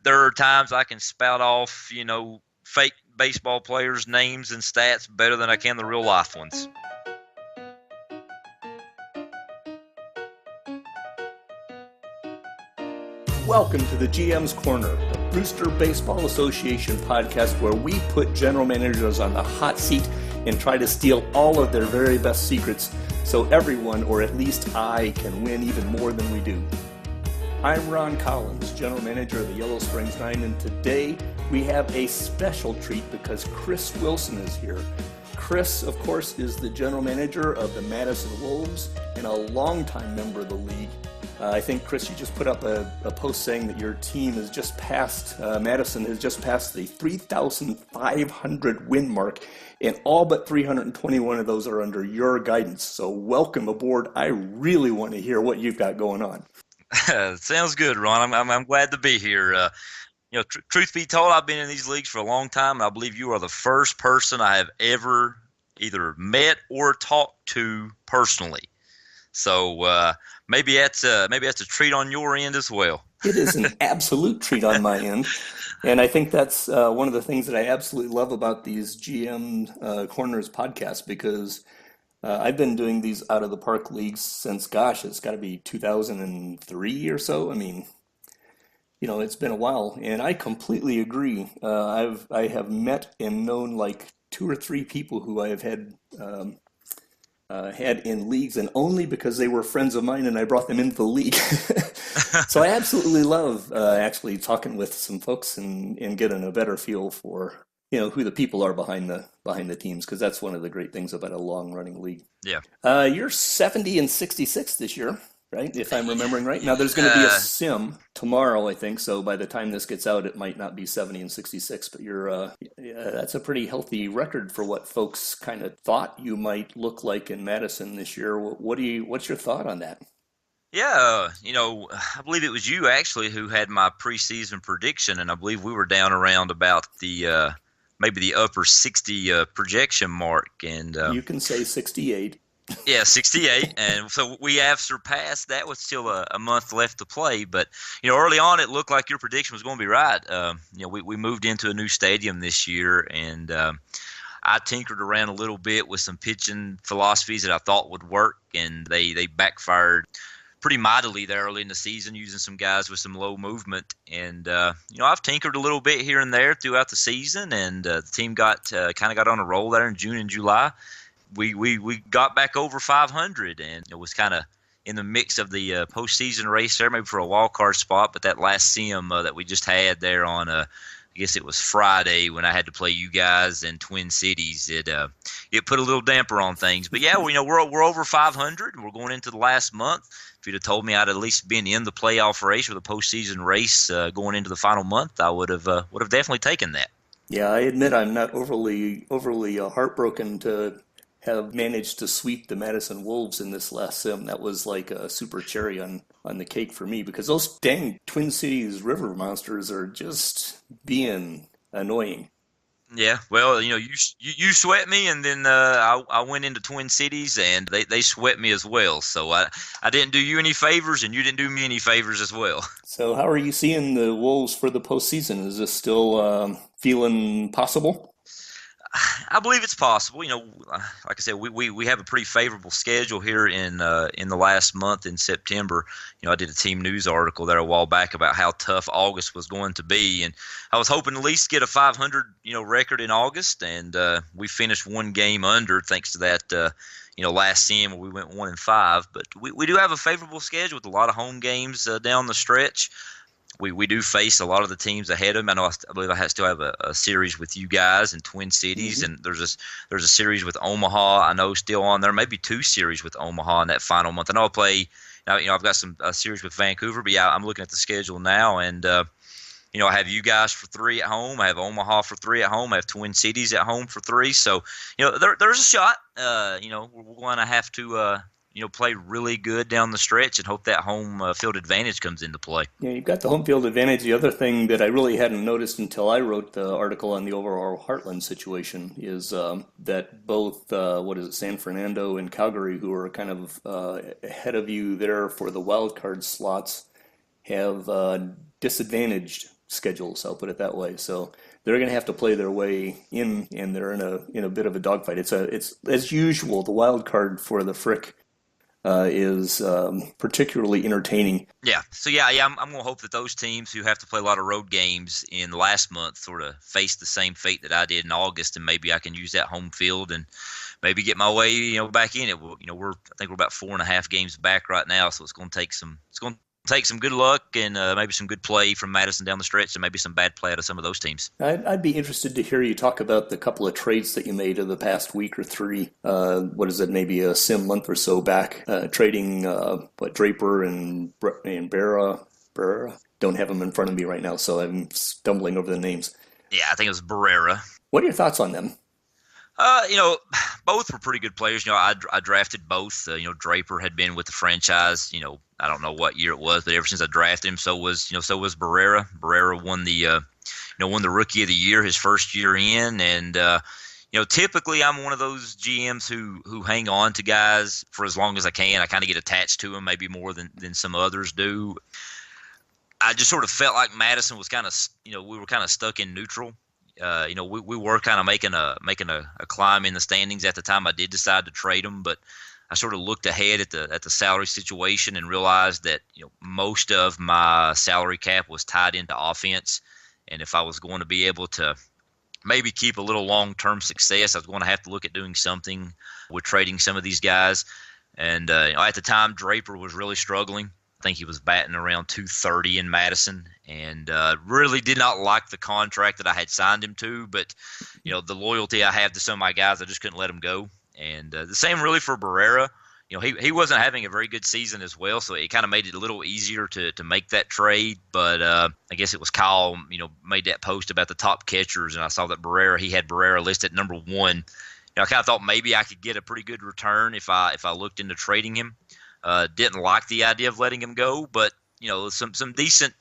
there are times I can spout off, fake baseball players' names and stats better than I can the real life ones. Welcome to the GMs Corner, a Brewster Baseball Association podcast where we put general managers on the hot seat and try to steal all of their very best secrets so everyone, or at least I, can win even more than we do. I'm Ron Collins, general manager of the Yellow Springs Nine, and today we have a special treat because Chris Wilson is here. Chris, of course, is the general manager of the Madison Wolves and a longtime member of the league. I think, Chris, you just put up a post saying that your team has just passed, Madison has just passed the 3,500 win mark, and all but 321 of those are under your guidance. So welcome aboard. I really want to hear what you've got going on. Sounds good, Ron. I'm glad to be here. Truth be told, I've been in these leagues for a long time, and I believe you are the first person I have ever either met or talked to personally. So maybe that's a treat on your end as well. It is an absolute treat on my end. And I think that's one of the things that I absolutely love about these GM Corners podcasts, because I've been doing these out of the park leagues since, it's got to be 2003 or so. I mean, it's been a while, and I completely agree. I have met and known like two or three people who I have had in leagues, and only because they were friends of mine and I brought them into the league. So I absolutely love actually talking with some folks and getting a better feel for who the people are behind the teams, because that's one of the great things about a long running league. Yeah. You're 70 and 66 this year, right? If I'm remembering right. Now there's going to be a sim tomorrow, I think. So by the time this gets out, it might not be 70 and 66, but that's a pretty healthy record for what folks kind of thought you might look like in Madison this year. What's your thought on that? Yeah, I believe it was you actually who had my preseason prediction, and I believe we were down around about the maybe the upper 60 projection mark, and you can say 68. Yeah, 68, and so we have surpassed that with still a month left to play. But early on, it looked like your prediction was going to be right. We moved into a new stadium this year, and I tinkered around a little bit with some pitching philosophies that I thought would work, and they backfired pretty mightily there early in the season, using some guys with some low movement. And I've tinkered a little bit here and there throughout the season, and the team got on a roll there in June and July. We got back over 500, and it was kind of in the mix of the postseason race there, maybe for a wild card spot. But that last sim that we just had there on, I guess it was Friday when I had to play you guys in Twin Cities, it put a little damper on things. But yeah, we're over 500. We're going into the last month. If you'd have told me I'd at least been in the playoff race or the postseason race going into the final month, I would have definitely taken that. Yeah, I admit I'm not overly heartbroken to have managed to sweep the Madison Wolves in this last sim. That was like a super cherry on the cake for me, because those dang Twin Cities River Monsters are just being annoying. Yeah, well, you sweat me, and then I went into Twin Cities, and they sweat me as well. So I didn't do you any favors, and you didn't do me any favors as well. So how are you seeing the Wolves for the postseason? Is this still feeling possible? I believe it's possible. Like I said, we have a pretty favorable schedule here in the last month in September. I did a team news article there a while back about how tough August was going to be, and I was hoping to at least get a 500 record in August, and we finished one game under thanks to that last sim where we went 1-5. But we do have a favorable schedule with a lot of home games down the stretch. We do face a lot of the teams ahead of them. I believe I still have a series with you guys in Twin Cities, and there's a series with Omaha. I know still on there, maybe two series with Omaha in that final month. I know I'll play. Now, I've got a series with Vancouver, but yeah, I'm looking at the schedule now, and I have you guys for 3 at home. I have Omaha for 3 at home. I have Twin Cities at home for 3. So there's a shot. We're going to have to play really good down the stretch and hope that home field advantage comes into play. Yeah, you've got the home field advantage. The other thing that I really hadn't noticed until I wrote the article on the overall Heartland situation is that both, San Fernando and Calgary, who are kind of ahead of you there for the wild card slots, have disadvantaged schedules. I'll put it that way. So they're going to have to play their way in, and they're in a bit of a dogfight. It's as usual. The wild card for the Frick is particularly entertaining. Yeah. So yeah. I'm going to hope that those teams who have to play a lot of road games in the last month sort of face the same fate that I did in August, and maybe I can use that home field and maybe get my way, back in it. I think we're about 4.5 games back right now, so it's going to take some good luck and maybe some good play from Madison down the stretch, and maybe some bad play out of some of those teams. I'd be interested to hear you talk about the couple of trades that you made in the past week or three. What is it, maybe a month or so back, trading Draper and Barra. Don't have them in front of me right now, so I'm stumbling over the names. Yeah, I think it was Barrera. What are your thoughts on them? Both were pretty good players. I drafted both. Draper had been with the franchise, I don't know what year it was, but ever since I drafted him, so was Barrera. Barrera won the Rookie of the Year his first year in, and typically I'm one of those GMs who hang on to guys for as long as I can. I kind of get attached to them, maybe more than some others do. I just sort of felt like Madison was kind of, we were kind of stuck in neutral. We were kind of making a climb in the standings at the time I did decide to trade him, but I sort of looked ahead at the salary situation and realized that most of my salary cap was tied into offense, and if I was going to be able to maybe keep a little long-term success, I was going to have to look at doing something with trading some of these guys. And at the time, Draper was really struggling. I think he was batting around 230 in Madison, and really did not like the contract that I had signed him to. But, the loyalty I have to some of my guys, I just couldn't let him go. And the same really for Barrera. He wasn't having a very good season as well, so it kind of made it a little easier to make that trade. But I guess it was Kyle, made that post about the top catchers, and I saw that he had Barrera listed at number 1. I kind of thought maybe I could get a pretty good return if I looked into trading him. Didn't like the idea of letting him go, but some decent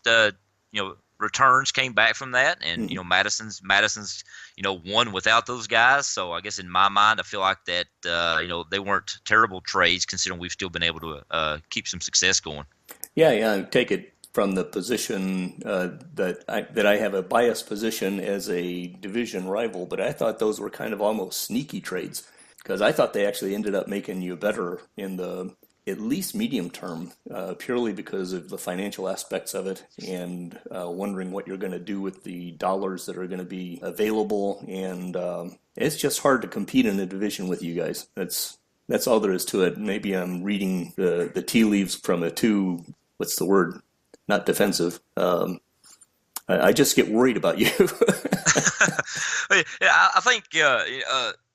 returns came back from that, and Madison's won without those guys. So I guess in my mind, I feel like that they weren't terrible trades considering we've still been able to keep some success going. Yeah, I take it from the position that I have a biased position as a division rival, but I thought those were kind of almost sneaky trades because I thought they actually ended up making you better in the at least medium term, purely because of the financial aspects of it and wondering what you're going to do with the dollars that are going to be available. And it's just hard to compete in a division with you guys. That's all there is to it. Maybe I'm reading the tea leaves from a what's the word? Not defensive. I just get worried about you. I think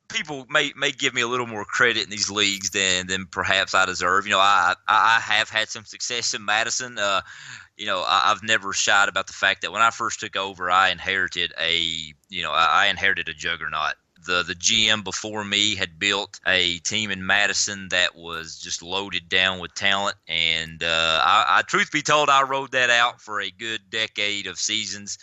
people may give me a little more credit in these leagues than perhaps I deserve. I have had some success in Madison. I've never shied about the fact that when I first took over, I inherited a juggernaut. The GM before me had built a team in Madison that was just loaded down with talent, and I truth be told, I rode that out for a good decade of seasons.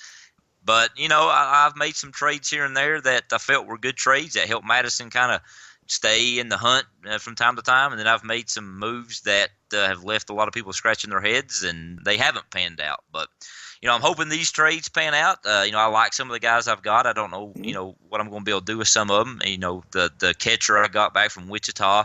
But, I've made some trades here and there that I felt were good trades that helped Madison kind of stay in the hunt from time to time. And then I've made some moves that have left a lot of people scratching their heads, and they haven't panned out. But, I'm hoping these trades pan out. I like some of the guys I've got. I don't know, what I'm going to be able to do with some of them. The catcher I got back from Wichita,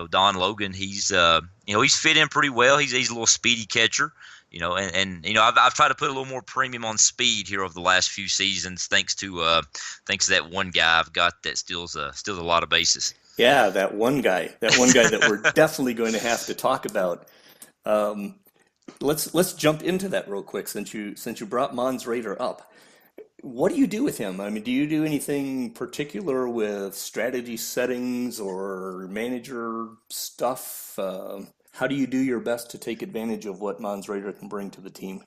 Don Logan, he's fit in pretty well. He's a little speedy catcher. I've tried to put a little more premium on speed here over the last few seasons, thanks to that one guy I've got that steals a lot of bases. Yeah, that one guy that we're definitely going to have to talk about. Let's jump into that real quick since you brought Mons Raider up. What do you do with him? I mean, do you do anything particular with strategy settings or manager stuff? How do you do your best to take advantage of what Mons Raider can bring to the team?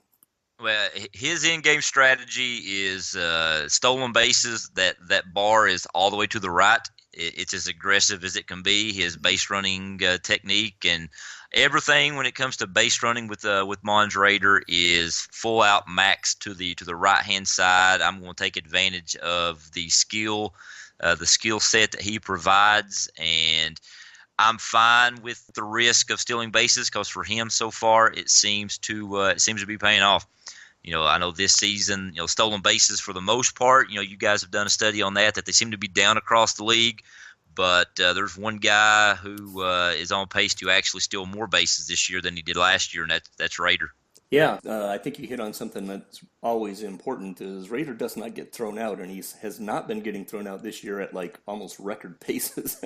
Well, his in-game strategy is stolen bases. That bar is all the way to the right. It's as aggressive as it can be. His base running technique and everything when it comes to base running with Mons Raider is full out max to the right hand side. I'm going to take advantage of the skill set that he provides, and I'm fine with the risk of stealing bases because for him so far it seems to be paying off. I know this season, stolen bases for the most part, you guys have done a study on that they seem to be down across the league. But there's one guy who is on pace to actually steal more bases this year than he did last year, and that's Raider. Yeah, I think you hit on something that's always important is Raider does not get thrown out, and he has not been getting thrown out this year at like almost record paces.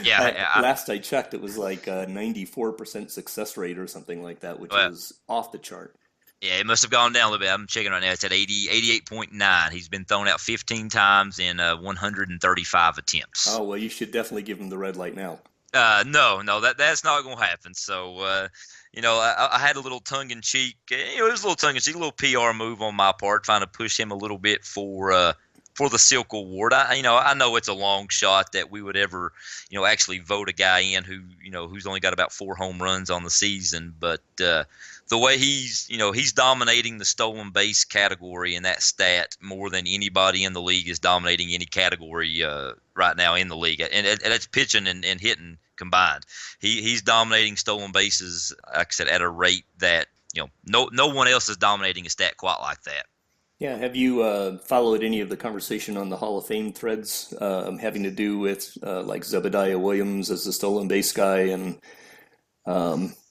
Yeah, Last I checked, it was like a 94% success rate or something like that, which well, is off the chart. yeah, it must have gone down a little bit. I'm checking right now. It's at 88.9. He's been thrown out 15 times in 135 attempts. Oh, well, you should definitely give him the red light now. No, that's not going to happen. So, I had a little tongue-in-cheek. It was a little tongue-in-cheek, a little PR move on my part, trying to push him a little bit for the Silk Award. I know it's a long shot that we would ever, actually vote a guy in who's only got about 4 home runs on the season, but the way he's dominating the stolen base category in that stat more than anybody in the league is dominating any category right now in the league, and it's pitching and hitting combined. He's dominating stolen bases, like I said, at a rate that no one else is dominating a stat quite like that. Yeah, have you followed any of the conversation on the Hall of Fame threads having to do with like Zebediah Williams as the stolen base guy? And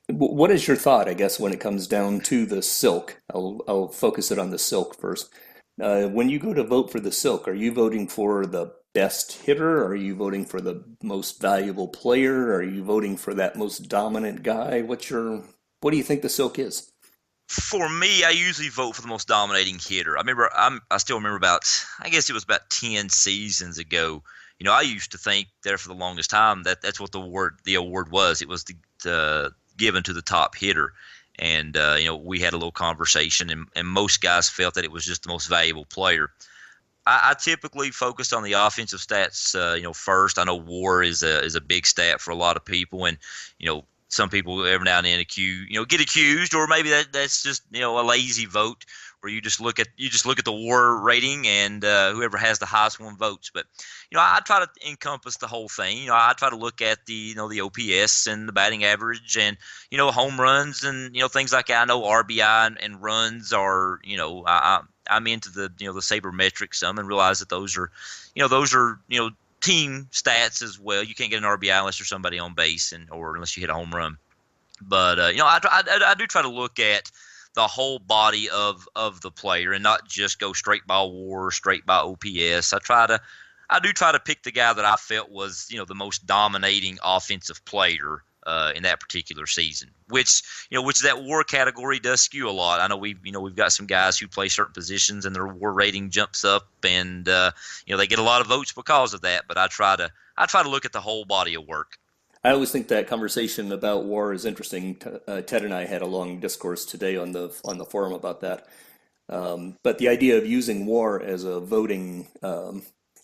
what is your thought, I guess, when it comes down to the Silk? I'll focus it on the Silk first. When you go to vote for the Silk, are you voting for the best hitter? Are you voting for the most valuable player? Are you voting for that most dominant guy? What do you think the Silk is? For me, I usually vote for the most dominating hitter. I still remember I guess it was about 10 seasons ago. I used to think there for the longest time that's what the award was. It was given to the top hitter. And, we had a little conversation, and most guys felt that it was just the most valuable player. I typically focus on the offensive stats, first. I know WAR is a big stat for a lot of people, and some people every now and then get accused, or maybe that's just a lazy vote where you just look at the WAR rating and whoever has the highest one votes. But I try to encompass the whole thing. I try to look at the the OPS and the batting average and home runs and things like that. I know RBI and runs are I'm into the the sabermetrics some and realize that those are team stats as well. You can't get an RBI unless there's somebody on base or unless you hit a home run. But I do try to look at the whole body of the player and not just go straight by WAR, straight by OPS. I do try to pick the guy that I felt was the most dominating offensive player in that particular season, which that WAR category does skew a lot. I know we've got some guys who play certain positions and their WAR rating jumps up, and they get a lot of votes because of that. But I try to look at the whole body of work. I always think that conversation about WAR is interesting. Ted and I had a long discourse today on the forum about that. But the idea of using WAR as a voting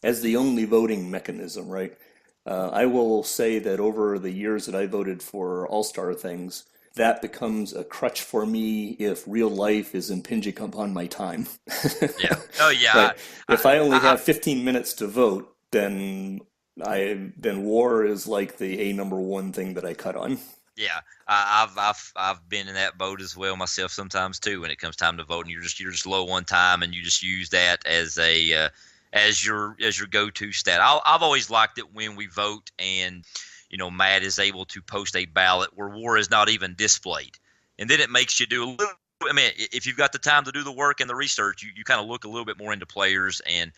as the only voting mechanism, right? I will say that over the years that I voted for all-star things, that becomes a crutch for me if real life is impinging upon my time. Yeah. Oh, yeah. Right? If I only have 15 minutes to vote, then WAR is like the number one thing that I cut on. Yeah, I've been in that boat as well myself sometimes too. When it comes time to vote, and you're just low one time, and you just use that as your go-to stat. I've always liked it when we vote, and Matt is able to post a ballot where WAR is not even displayed, and then it makes you do a little. I mean, if you've got the time to do the work and the research, you kind of look a little bit more into players and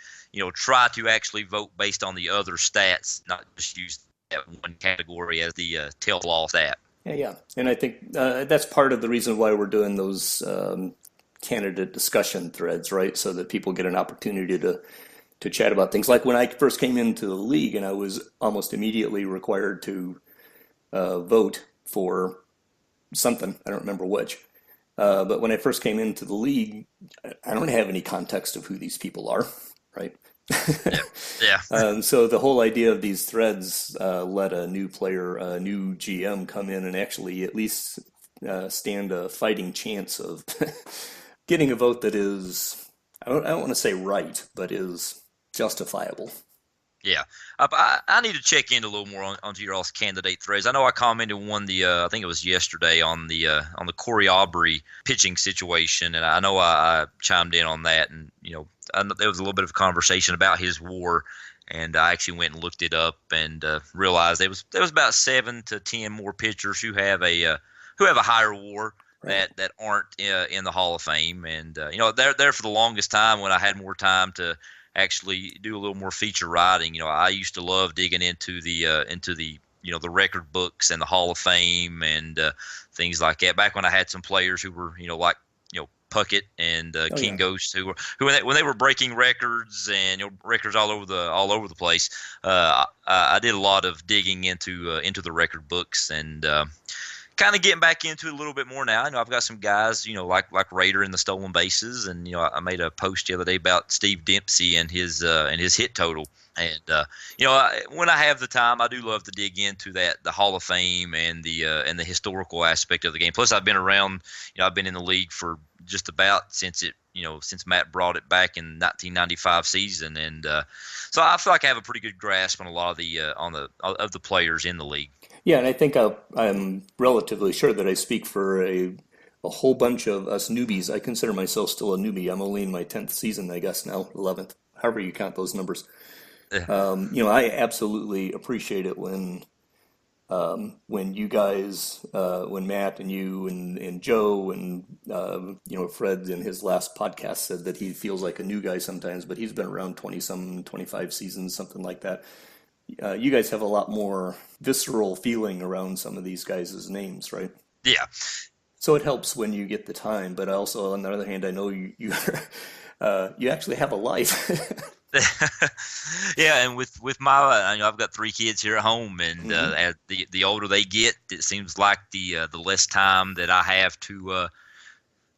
try to actually vote based on the other stats, not just use that one category as the tell-all stat. Yeah, and I think that's part of the reason why we're doing those candidate discussion threads, right? So that people get an opportunity to chat about things. Like when I first came into the league, and I was almost immediately required to vote for something. I don't remember which. But when I first came into the league, I don't have any context of who these people are, right? Yeah. So the whole idea of these threads let a new player, a new GM come in and actually at least stand a fighting chance of getting a vote that is, I don't want to say right, but is justifiable. Yeah, I need to check in a little more onto your all's candidate threads. I know I commented on the I think it was yesterday on the Corey Aubrey pitching situation, and I know I chimed in on that, and I know there was a little bit of a conversation about his WAR, and I actually went and looked it up and realized there was about 7 to 10 more pitchers who have a higher WAR. Right. That aren't in the Hall of Fame, and they're there for the longest time when I had more time to actually do a little more feature writing. I used to love digging into the the record books and the Hall of Fame and things like that. Back when I had some players who were like Puckett and King Ghost, who when they were breaking records and records all over the place. I did a lot of digging into the record books and. Kind of getting back into it a little bit more now. I've got some guys, like Raider in the stolen bases, and I made a post the other day about Steve Dempsey and his hit total. And when I have the time, I do love to dig into the Hall of Fame and the historical aspect of the game. Plus, I've been around. I've been in the league for just about since Matt brought it back in 1995 season, and so I feel like I have a pretty good grasp on a lot of the players in the league. Yeah, and I think I'm relatively sure that I speak for a whole bunch of us newbies. I consider myself still a newbie. I'm only in my 10th season, I guess now, 11th, however you count those numbers. I absolutely appreciate it when you guys, when Matt and you and Joe and Fred in his last podcast said that he feels like a new guy sometimes, but he's been around 25 seasons, something like that. You guys have a lot more visceral feeling around some of these guys' names, right? Yeah. So it helps when you get the time, but also on the other hand, I know you actually have a life. Yeah, and with my, I've got 3 kids here at home, and as the older they get, it seems like the less time that I have to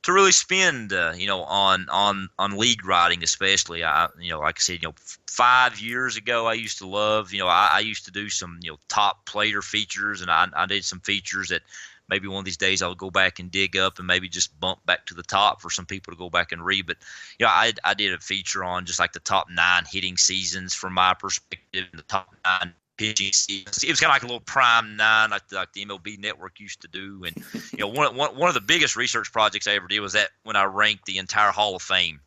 really spend, on league writing, especially. Like I said, 5 years ago, I used to love, I used to do some, top player features, and I did some features that maybe one of these days I'll go back and dig up and maybe just bump back to the top for some people to go back and read. But, I did a feature on just like the top 9 hitting seasons from my perspective, and the top 9 pitching seasons. It was kind of like a little prime 9, like the MLB Network used to do. And one of the biggest research projects I ever did was that when I ranked the entire Hall of Fame.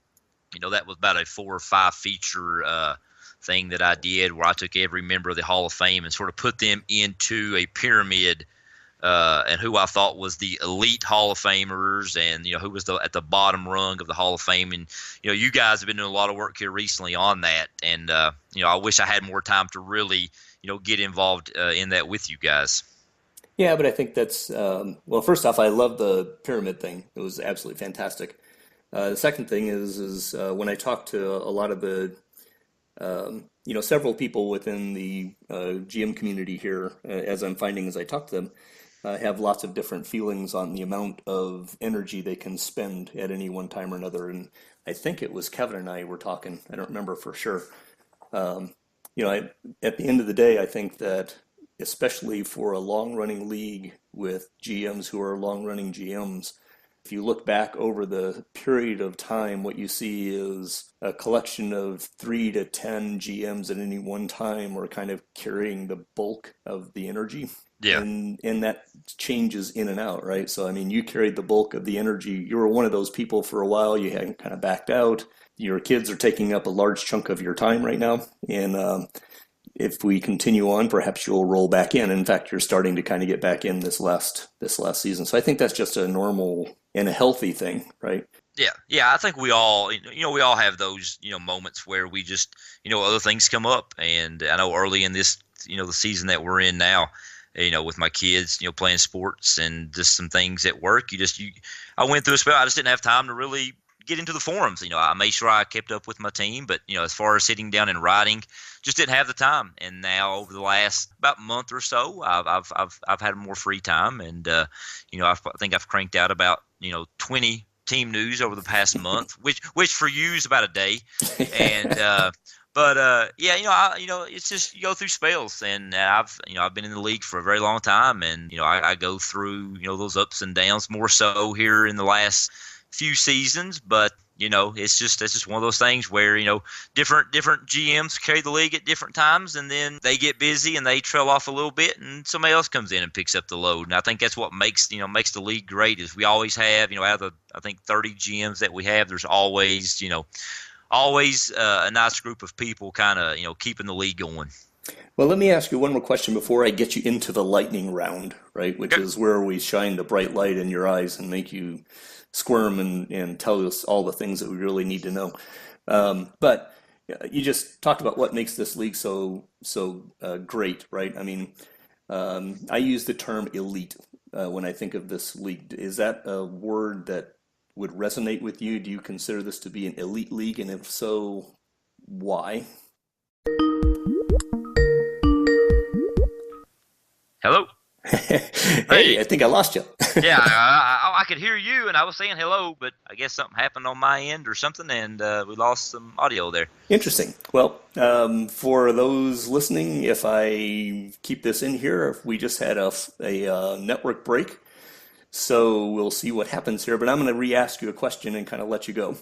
That was about a 4 or 5 feature thing that I did, where I took every member of the Hall of Fame and sort of put them into a pyramid, and who I thought was the elite Hall of Famers, and who was at the bottom rung of the Hall of Fame. And you guys have been doing a lot of work here recently on that, and I wish I had more time to really get involved in that with you guys. Yeah, but I think that's well. First off, I love the pyramid thing. It was absolutely fantastic. The second thing is when I talk to a lot of the several people within the GM community here, as I'm finding as I talk to them, have lots of different feelings on the amount of energy they can spend at any one time or another. And I think it was Kevin and I were talking. I don't remember for sure. At the end of the day, I think that especially for a long-running league with GMs who are long-running GMs, if you look back over the period of time, what you see is a collection of 3 to 10 GMs at any one time are kind of carrying the bulk of the energy. Yeah. And that changes in and out, right? So, you carried the bulk of the energy. You were one of those people for a while. You hadn't kind of backed out. Your kids are taking up a large chunk of your time right now. And if we continue on, perhaps you'll roll back in. In fact, you're starting to kind of get back in this last season. So I think that's just a normal and a healthy thing, right? Yeah. I think we all, we all have those, moments where we just, other things come up. And I know early in this, the season that we're in now, with my kids, playing sports and just some things at work, I went through a spell. I just didn't have time to really get into the forums. I made sure I kept up with my team, but as far as sitting down and writing, just didn't have the time. And now over the last about month or so, I've had more free time, and I think I've cranked out about 20 team news over the past month, which for you is about a day. And it's just you go through spells, and I've been in the league for a very long time, and I go through those ups and downs more so here in the last few seasons, but It's just one of those things where different GMs carry the league at different times, and then they get busy and they trail off a little bit, and somebody else comes in and picks up the load. And I think that's what makes the league great. Is we always have out of the I think 30 GMs that we have, there's always a nice group of people kind of keeping the league going. Well, let me ask you one more question before I get you into the lightning round, right? Which is where we shine the bright light in your eyes and make you squirm and tell us all the things that we really need to know. But you just talked about what makes this league so great, right? I mean, I use the term elite when I think of this league. Is that a word that would resonate with you? Do you consider this to be an elite league? And if so, why? Hello? Hey, I think I lost you. Yeah, I could hear you, and I was saying hello, but I guess something happened on my end or something, and we lost some audio there. Interesting. Well, for those listening, if I keep this in here, we just had a network break, so we'll see what happens here. But I'm going to re-ask you a question and kind of let you go.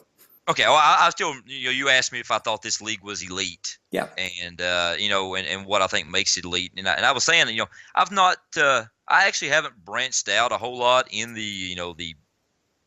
Okay, well, I still, you asked me if I thought this league was elite. Yeah. And, and what I think makes it elite. And I was saying, I've not, I actually haven't branched out a whole lot in the, the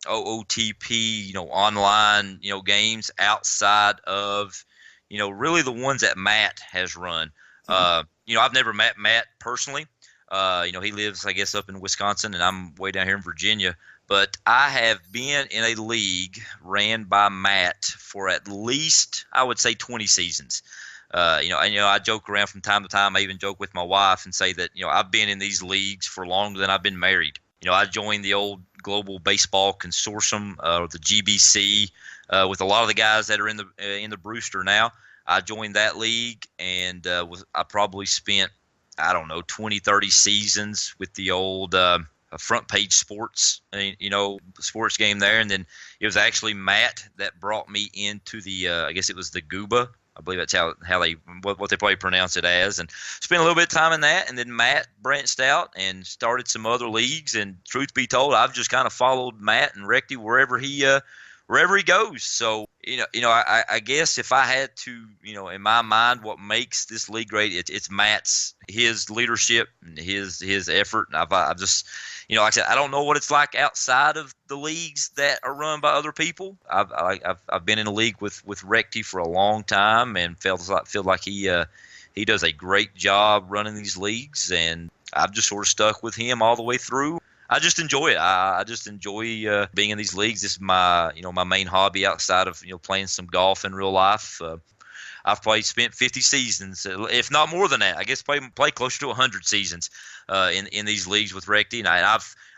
OOTP, online, games outside of, really the ones that Matt has run. I've never met Matt personally. He lives, I guess, up in Wisconsin, and I'm way down here in Virginia. But I have been in a league ran by Matt for at least, I would say, 20 seasons. I joke around from time to time. I even joke with my wife and say that, I've been in these leagues for longer than I've been married. I joined the old Global Baseball Consortium, or the GBC, with a lot of the guys that are in the Brewster now. I joined that league, and I probably spent, 20, 30 seasons with the old Front Page Sports, sports game there. And then it was actually Matt that brought me into the, I guess it was the Gooba. I believe that's how they what they probably pronounce it as, and spent a little bit of time in that. And then Matt branched out and started some other leagues. And truth be told, I've just kind of followed Matt and Recty wherever he goes. So I guess if I had to, in my mind, what makes this league great, it's Matt's, his leadership and his effort. And I've just, like I said, I don't know what it's like outside of the leagues that are run by other people. I've been in a league with Recty for a long time, and feel like he does a great job running these leagues, and I've just sort of stuck with him all the way through. I just enjoy it. I just enjoy being in these leagues. This is my my main hobby outside of playing some golf in real life. I've probably spent 50 seasons, if not more than that. I guess play closer to 100 seasons in these leagues with Recty, and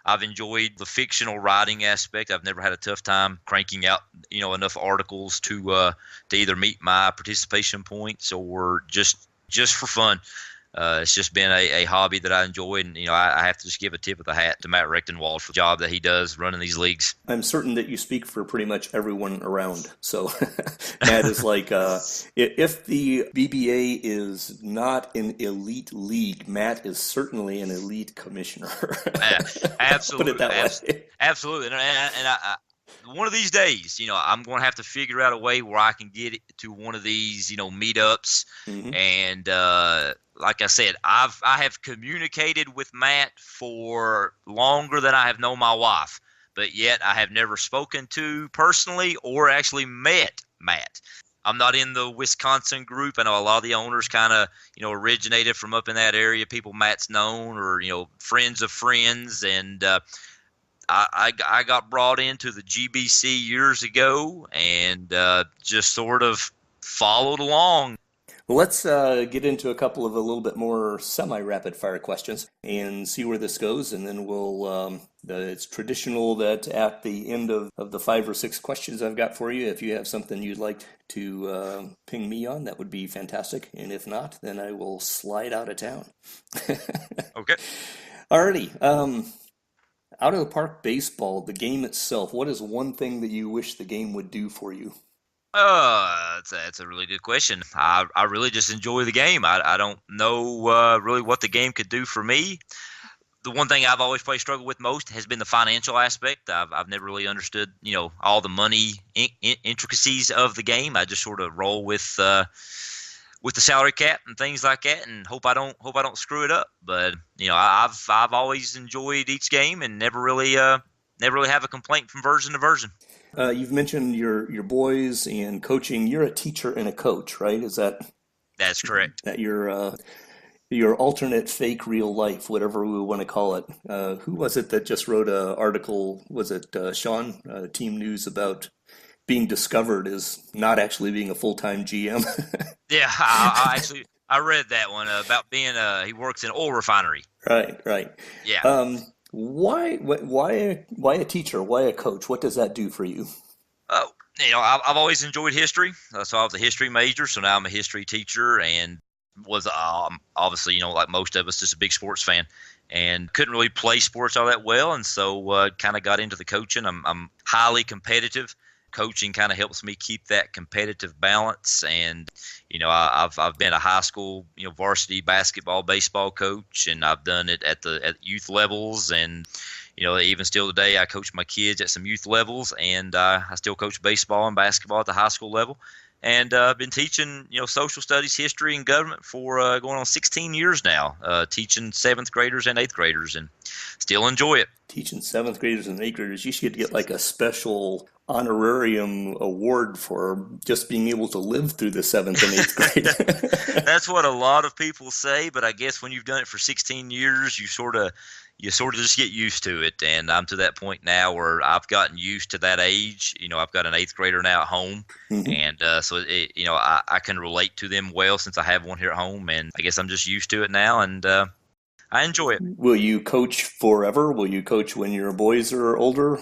I've enjoyed the fictional writing aspect. I've never had a tough time cranking out enough articles to either meet my participation points or just for fun. It's just been a hobby that I enjoy, and I have to just give a tip of the hat to Matt Rechtenwald for the job that he does running these leagues. I'm certain that you speak for pretty much everyone around. So Matt is like, if the BBA is not an elite league, Matt is certainly an elite commissioner. Absolutely, Put it that way. Absolutely, and I one of these days, I'm going to have to figure out a way where I can get it to one of these, meetups. Mm-hmm. And like I said, I have communicated with Matt for longer than I have known my wife, but yet I have never spoken to personally or actually met Matt. I'm not in the Wisconsin group. I know a lot of the owners kind of, originated from up in that area, people Matt's known, or, friends of friends. And I got brought into the GBC years ago and just sort of followed along. Well, let's get into a little bit more semi-rapid fire questions and see where this goes. And then we'll, it's traditional that at the end of the 5 or 6 questions I've got for you, if you have something you'd like to ping me on, that would be fantastic. And if not, then I will slide out of town. Okay. Alrighty. Out of the park baseball, the game itself, what is one thing that you wish the game would do for you? That's a really good question. I really just enjoy the game. I don't know really what the game could do for me. The one thing I've always probably struggled with most has been the financial aspect. I've never really understood, all the money intricacies of the game. I just sort of roll with the salary cap and things like that, and hope I don't screw it up. But I've always enjoyed each game and never really have a complaint from version to version. You've mentioned your boys and coaching. You're a teacher and a coach, right? That's correct. That your alternate fake real life, whatever we want to call it. Who was it that just wrote an article? Was it Sean, Team News, about being discovered as not actually being a full-time GM? Yeah, I read that one about being he works in an oil refinery. Right. Yeah. Why a teacher? Why a coach? What does that do for you? I've always enjoyed history. So I was a history major, so now I'm a history teacher, and was obviously, like most of us, just a big sports fan, and couldn't really play sports all that well, and so kind of got into the coaching. I'm highly competitive. Coaching kind of helps me keep that competitive balance, and I've been a high school varsity basketball, baseball coach, and I've done it at youth levels, and even still today I coach my kids at some youth levels, and I still coach baseball and basketball at the high school level. And I've been teaching, social studies, history, and government for going on 16 years now, teaching 7th graders and 8th graders, and still enjoy it. Teaching 7th graders and 8th graders, you should get like a special honorarium award for just being able to live through the 7th and 8th grade. That's what a lot of people say, but I guess when you've done it for 16 years, you sort of just get used to it. And I'm to that point now where I've gotten used to that age. I've got an 8th grader now at home, and so I can relate to them well since I have one here at home, and I guess I'm just used to it now, and I enjoy it. Will you coach forever? Will you coach when your boys are older?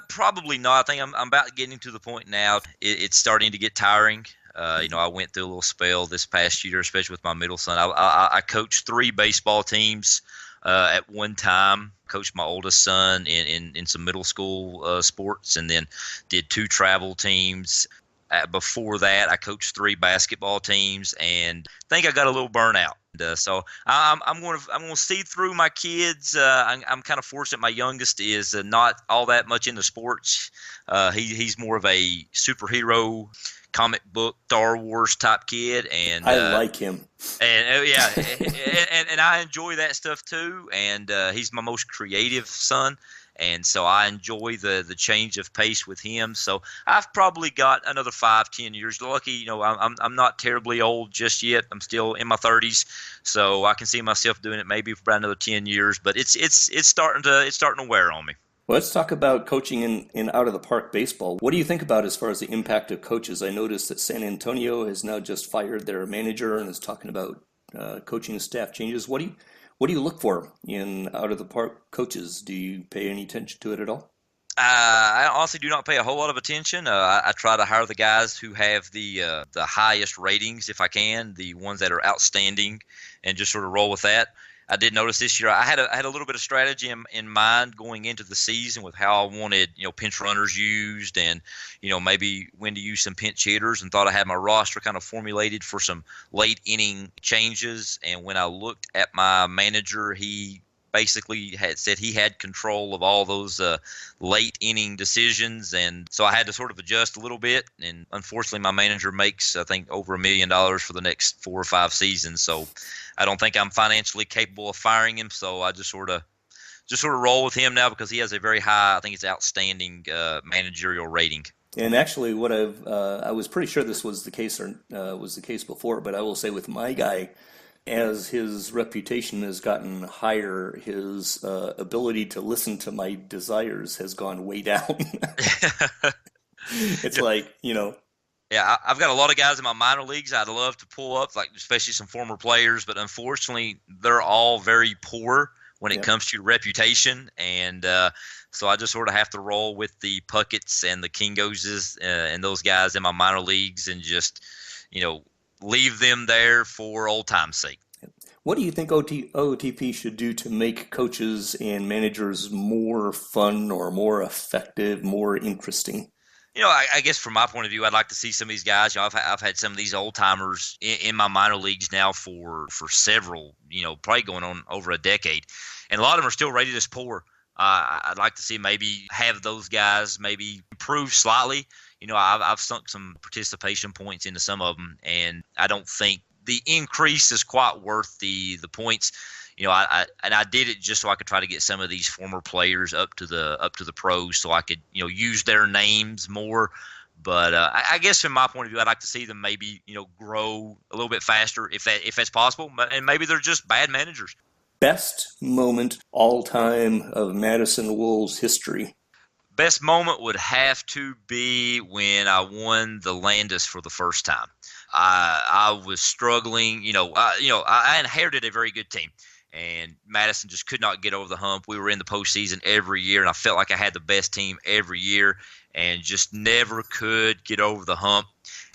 Probably not. I think I'm about getting to the point now. It's starting to get tiring. I went through a little spell this past year, especially with my middle son. I coached 3 baseball teams at one time. Coached my oldest son in some middle school sports, and then did 2 travel teams. Before that, I coached 3 basketball teams, and I think I got a little burnout. So I'm going to see through my kids. I'm kind of fortunate. My youngest is not all that much into sports. He's more of a superhero, comic book, Star Wars type kid, and I like him. And and I enjoy that stuff too. And he's my most creative son. And so I enjoy the change of pace with him. So I've probably got another 5-10 years. Lucky, I'm not terribly old just yet. I'm still in my 30s, so I can see myself doing it maybe for about another 10 years. But it's starting to wear on me. Well, let's talk about coaching in out of the park baseball. What do you think about as far as the impact of coaches? I noticed that San Antonio has now just fired their manager and is talking about coaching staff changes. What do you look for in out of the park coaches? Do you pay any attention to it at all? I honestly do not pay a whole lot of attention. I try to hire the guys who have the highest ratings if I can, the ones that are outstanding, and just sort of roll with that. I did notice this year I had a little bit of strategy in mind going into the season with how I wanted pinch runners used, and maybe when to use some pinch hitters, and thought I had my roster kind of formulated for some late inning changes. And when I looked at my manager, he basically had said he had control of all those late inning decisions, and so I had to sort of adjust a little bit. And unfortunately, my manager makes I think over $1 million for the next 4 or 5 seasons, so I don't think I'm financially capable of firing him. So I just sort of roll with him now because he has a very high, I think it's outstanding managerial rating. And actually, what I was pretty sure this was the case or was the case before, but I will say with my guy, as his reputation has gotten higher, his ability to listen to my desires has gone way down. It's like, Yeah, I've got a lot of guys in my minor leagues I'd love to pull up, like especially some former players, but unfortunately, they're all very poor when it comes to reputation, and so I just sort of have to roll with the Puckett's and the Kingoses and those guys in my minor leagues, and just leave them there for old time's sake. What do you think OOTP should do to make coaches and managers more fun or more effective, more interesting? I guess from my point of view, I'd like to see some of these guys. I've had some of these old timers in my minor leagues now for several, probably going on over a decade. and a lot of them are still rated as poor. I'd like to see maybe have those guys maybe improve slightly. I've sunk some participation points into some of them, and I don't think the increase is quite worth the points. I did it just so I could try to get some of these former players up to the pros, so I could use their names more. But I guess from my point of view, I'd like to see them maybe grow a little bit faster if that's possible. And maybe they're just bad managers. Best moment all time of Madison Wolves history. Best moment would have to be when I won the Landis for the first time. I was struggling. I inherited a very good team, and Madison just could not get over the hump. We were in the postseason every year, and I felt like I had the best team every year, and just never could get over the hump.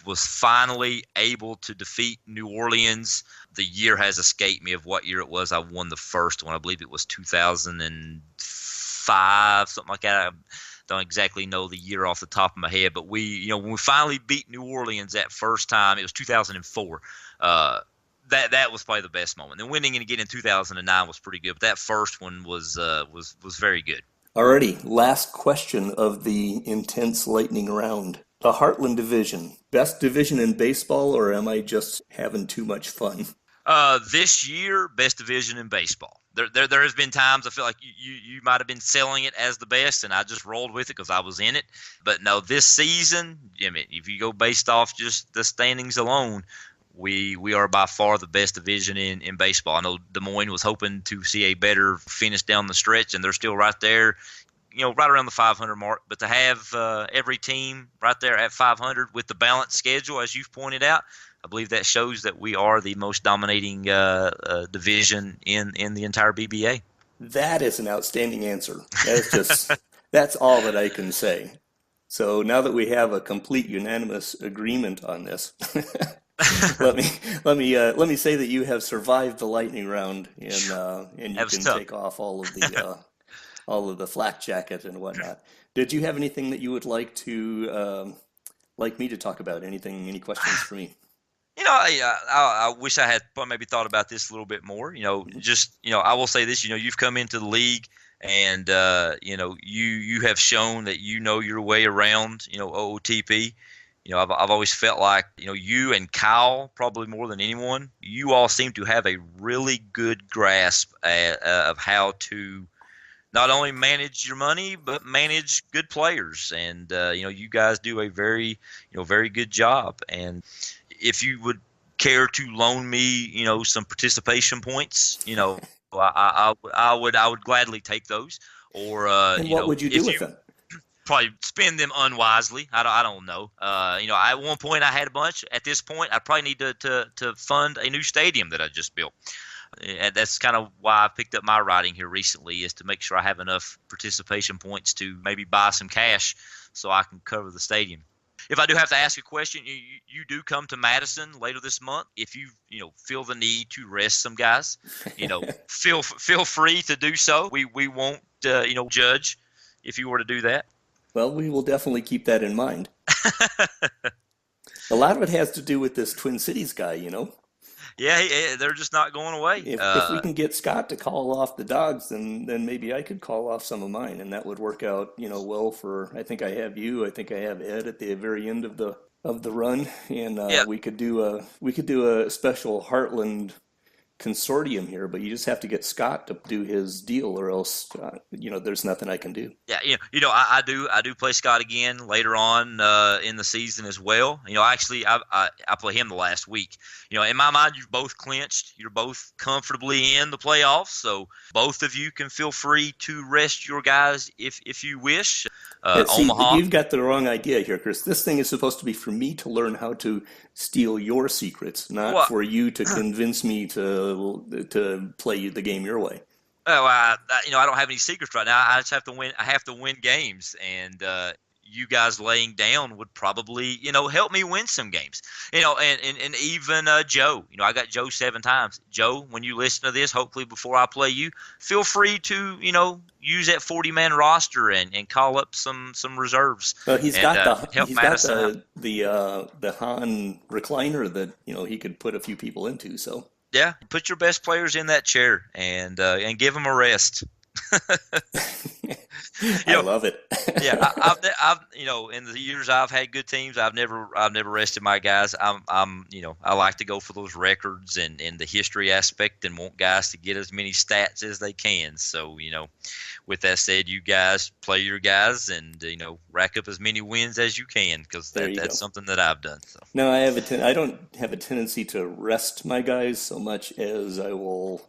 Was finally able to defeat New Orleans. The year has escaped me of what year it was. I won the first one. I believe it was 2005, something like that. I don't exactly know the year off the top of my head, but when we finally beat New Orleans that first time, it was 2004. That was probably the best moment. Then winning it again in 2009 was pretty good, but that first one was very good. Alrighty, last question of the intense lightning round. The Heartland Division, best division in baseball, or am I just having too much fun? This year, best division in baseball. There has been times I feel like you might have been selling it as the best, and I just rolled with it because I was in it. But no, this season, if you go based off just the standings alone, we are by far the best division in baseball. I know Des Moines was hoping to see a better finish down the stretch, and they're still right there, right around the 500 mark. But to have every team right there at 500 with the balanced schedule, as you've pointed out, I believe that shows that we are the most dominating division in the entire BBA. That is an outstanding answer. That's all that I can say. So now that we have a complete unanimous agreement on this, let me say that you have survived the lightning round, and you can take off all of the flak jacket and whatnot. Did you have anything that you would like me to talk about? Any questions for me? I wish I had maybe thought about this a little bit more. I will say this. You've come into the league, and you have shown that you know your way around. OOTP. I've always felt like you and Kyle, probably more than anyone, you all seem to have a really good grasp of how to not only manage your money but manage good players, and you guys do a very very good job. And if you would care to loan me some participation points, I would gladly take those. Or and what would you do with them? Probably spend them unwisely. I don't know. At one point I had a bunch. At this point, I probably need to fund a new stadium that I just built. And that's kind of why I picked up my writing here recently, is to make sure I have enough participation points to maybe buy some cash so I can cover the stadium. If I do have to ask a question, you do come to Madison later this month. If you feel the need to rest some guys, feel free to do so. We won't judge if you were to do that. Well, we will definitely keep that in mind. A lot of it has to do with this Twin Cities guy, Yeah, they're just not going away. If we can get Scott to call off the dogs, then maybe I could call off some of mine, and that would work out, well. For I think I have you, I think I have Ed at the very end of the run, and we could do a special Heartland consortium here, but you just have to get Scott to do his deal, or else there's nothing I can do. Yeah, I do play Scott again later on in the season as well. Actually I play him the last week. In my mind, you've both clinched. You're both comfortably in the playoffs, so both of you can feel free to rest your guys if you wish. Omaha. You've got the wrong idea here, Chris. This thing is supposed to be for me to learn how to steal your secrets, not for you to convince me to play the game your way. Well, I don't have any secrets right now. I just have to win. I have to win games, and you guys laying down would probably help me win some games. And even Joe. I got Joe 7 times. Joe, when you listen to this, hopefully before I play you, feel free to use that 40-man roster and call up some reserves. Well, he's got the Han recliner that he could put a few people into. So Yeah, put your best players in that chair and give them a rest. I love it. Yeah, I've in the years I've had good teams, I've never rested my guys. I like to go for those records and the history aspect and want guys to get as many stats as they can. So with that said, you guys play your guys and rack up as many wins as you can, because that's something that I've done. So. No, I don't have a tendency to rest my guys so much as I will.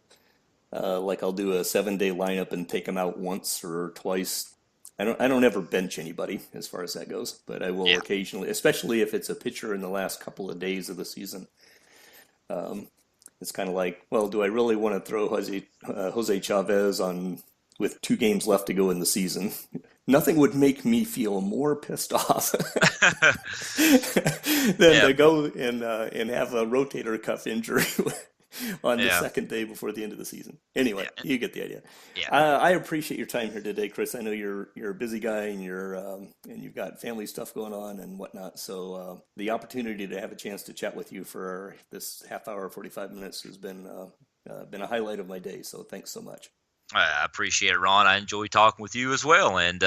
I'll do a 7-day lineup and take them out once or twice. I don't ever bench anybody as far as that goes, but I will occasionally, especially if it's a pitcher in the last couple of days of the season. It's kind of like, well, do I really want to throw Jose Chavez on with 2 games left to go in the season? Nothing would make me feel more pissed off than to go and have a rotator cuff injury on the second day before the end of the season. Anyway, you get the idea. Yeah. I appreciate your time here today, Chris. I know you're a busy guy and and you've got family stuff going on and whatnot. So the opportunity to have a chance to chat with you for this half hour, 45 minutes has been a highlight of my day. So thanks so much. I appreciate it, Ron. I enjoy talking with you as well, and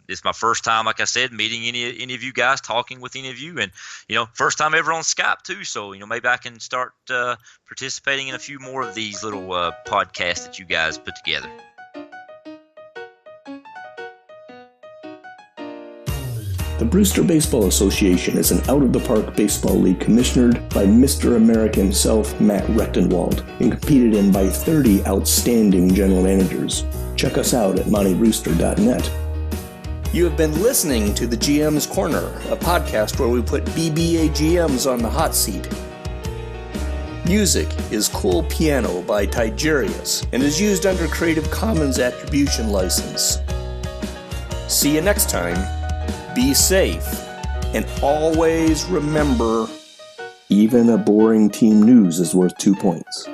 it's my first time, like I said, meeting any of you guys, talking with any of you, and first time ever on Skype too. So maybe I can start participating in a few more of these little podcasts that you guys put together. The Brewster Baseball Association is an out-of-the-park baseball league commissioned by Mr. America himself, Matt Rechtenwald, and competed in by 30 outstanding general managers. Check us out at montyrooster.net. You have been listening to the GMs Corner, a podcast where we put BBA GMs on the hot seat. Music is Cool Piano by Tigerius and is used under Creative Commons Attribution License. See you next time. Be safe, and always remember, even a boring team news is worth 2 points.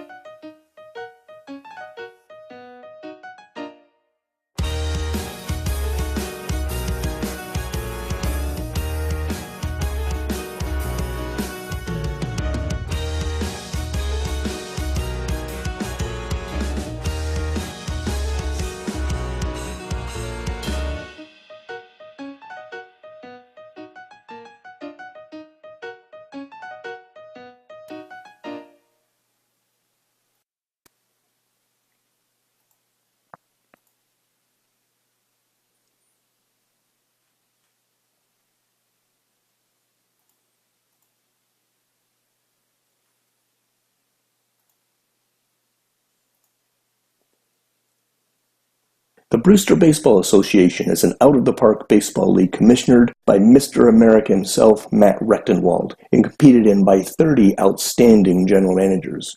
The Brewster Baseball Association is an out-of-the-park baseball league commissioned by Mr. America himself, Matt Rechtenwald, and competed in by 30 outstanding general managers.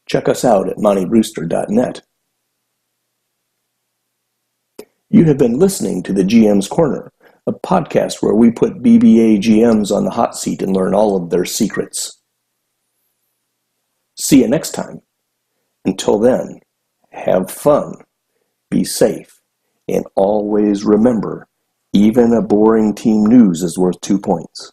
Check us out at montyrooster.net. You have been listening to the GMs Corner, a podcast where we put BBA GMs on the hot seat and learn all of their secrets. See you next time. Until then, have fun, be safe, and always remember, even a boring team news is worth 2 points.